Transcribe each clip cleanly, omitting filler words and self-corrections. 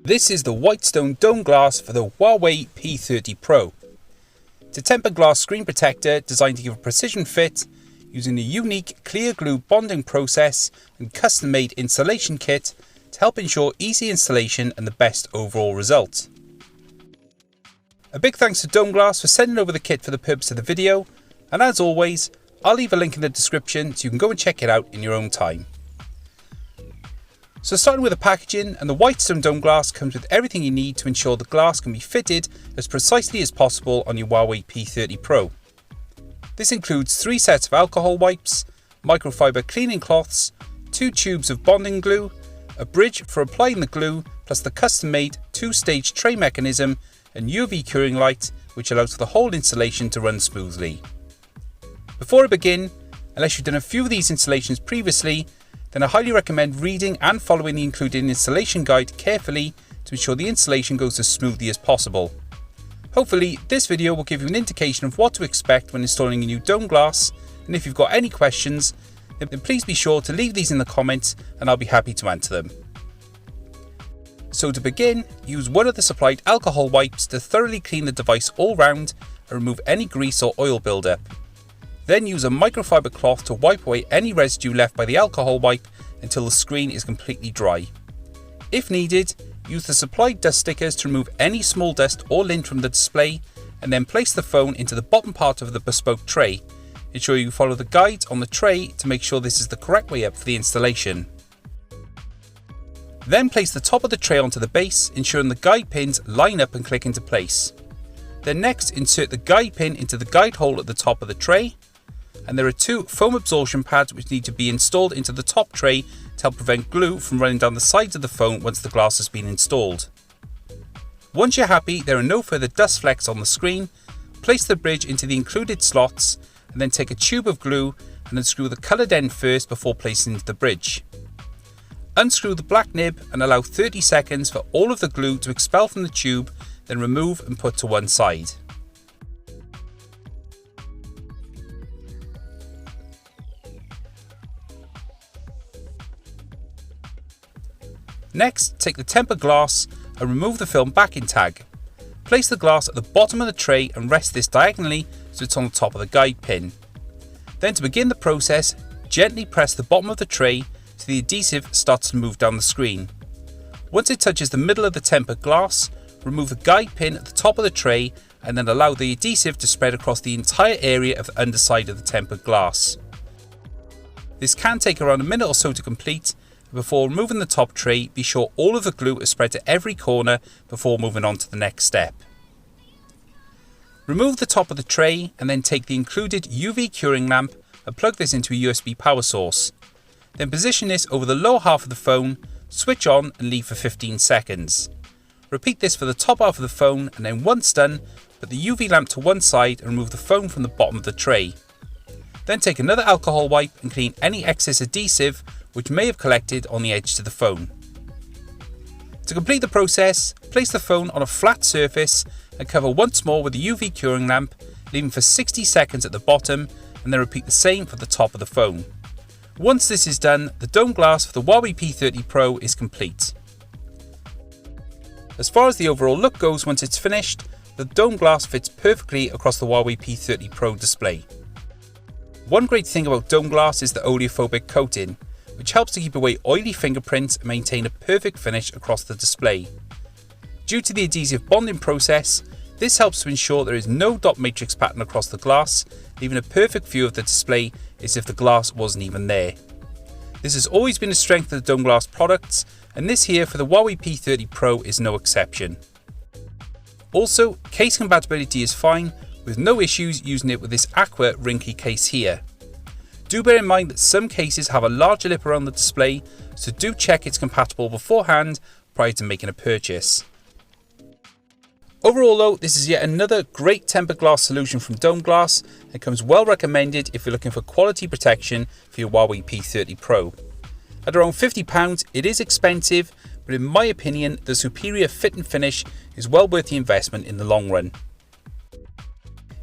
This is the Whitestone Dome Glass for the Huawei P30 Pro. It's a tempered glass screen protector designed to give a precision fit using a unique clear glue bonding process and custom-made installation kit to help ensure easy installation and the best overall result. A big thanks to Dome Glass for sending over the kit for the purpose of the video, and as always, I'll leave a link in the description so you can go and check it out in your own time. So starting with the packaging, and the Whitestone Dome Glass comes with everything you need to ensure the glass can be fitted as precisely as possible on your Huawei P30 Pro. This includes 3 sets of alcohol wipes, microfiber cleaning cloths, 2 tubes of bonding glue, a bridge for applying the glue, plus the custom-made 2-stage tray mechanism and UV curing light, which allows for the whole installation to run smoothly. Before I begin, unless you've done a few of these installations previously, then I highly recommend reading and following the included installation guide carefully to ensure the installation goes as smoothly as possible. Hopefully this video will give you an indication of what to expect when installing a new dome glass, and if you've got any questions, then please be sure to leave these in the comments and I'll be happy to answer them. So to begin, use one of the supplied alcohol wipes to thoroughly clean the device all round and remove any grease or oil buildup. Then use a microfiber cloth to wipe away any residue left by the alcohol wipe until the screen is completely dry. If needed, use the supplied dust stickers to remove any small dust or lint from the display, and then place the phone into the bottom part of the bespoke tray. Ensure you follow the guides on the tray to make sure this is the correct way up for the installation. Then place the top of the tray onto the base, ensuring the guide pins line up and click into place. Then next insert the guide pin into the guide hole at the top of the tray, and there are 2 foam absorption pads which need to be installed into the top tray to help prevent glue from running down the sides of the phone once the glass has been installed. Once you're happy there are no further dust flecks on the screen, place the bridge into the included slots and then take a tube of glue and unscrew the coloured end first before placing into the bridge. Unscrew the black nib and allow 30 seconds for all of the glue to expel from the tube, then remove and put to one side. Next, take the tempered glass and remove the film backing tag. Place the glass at the bottom of the tray and rest this diagonally so it's on the top of the guide pin. Then to begin the process, gently press the bottom of the tray so the adhesive starts to move down the screen. Once it touches the middle of the tempered glass, remove the guide pin at the top of the tray and then allow the adhesive to spread across the entire area of the underside of the tempered glass. This can take around a minute or so to complete. Before removing the top tray, be sure all of the glue is spread to every corner before moving on to the next step. Remove the top of the tray and then take the included UV curing lamp and plug this into a USB power source. Then position this over the lower half of the phone, switch on and leave for 15 seconds. Repeat this for the top half of the phone, and then once done, put the UV lamp to one side and remove the phone from the bottom of the tray. Then take another alcohol wipe and clean any excess adhesive which may have collected on the edge to the phone. To complete the process, place the phone on a flat surface and cover once more with the UV curing lamp, leaving for 60 seconds at the bottom, and then repeat the same for the top of the phone. Once this is done, the dome glass for the Huawei P30 Pro is complete. As far as the overall look goes once it's finished, the dome glass fits perfectly across the Huawei P30 Pro display. One great thing about dome glass is the oleophobic coating, which helps to keep away oily fingerprints and maintain a perfect finish across the display. Due to the adhesive bonding process, this helps to ensure there is no dot matrix pattern across the glass, leaving a perfect view of the display as if the glass wasn't even there. This has always been a strength of the dome glass products, and this here for the Huawei P30 Pro is no exception. Also, case compatibility is fine, with no issues using it with this aqua wrinkly case here. Do bear in mind that some cases have a larger lip around the display, so do check it's compatible beforehand prior to making a purchase. Overall though, this is yet another great tempered glass solution from Dome Glass and comes well recommended if you're looking for quality protection for your Huawei P30 Pro. At around £50 it is expensive, but in my opinion the superior fit and finish is well worth the investment in the long run.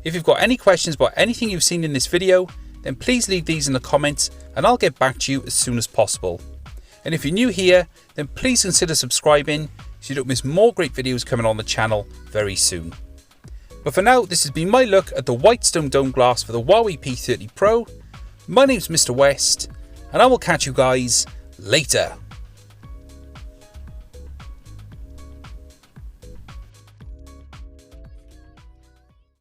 If you've got any questions about anything you've seen in this video, then please leave these in the comments and I'll get back to you as soon as possible. And if you're new here, then please consider subscribing so you don't miss more great videos coming on the channel very soon. But for now, this has been my look at the Whitestone Dome Glass for the Huawei P30 Pro. My name's Mr. West, and I will catch you guys later.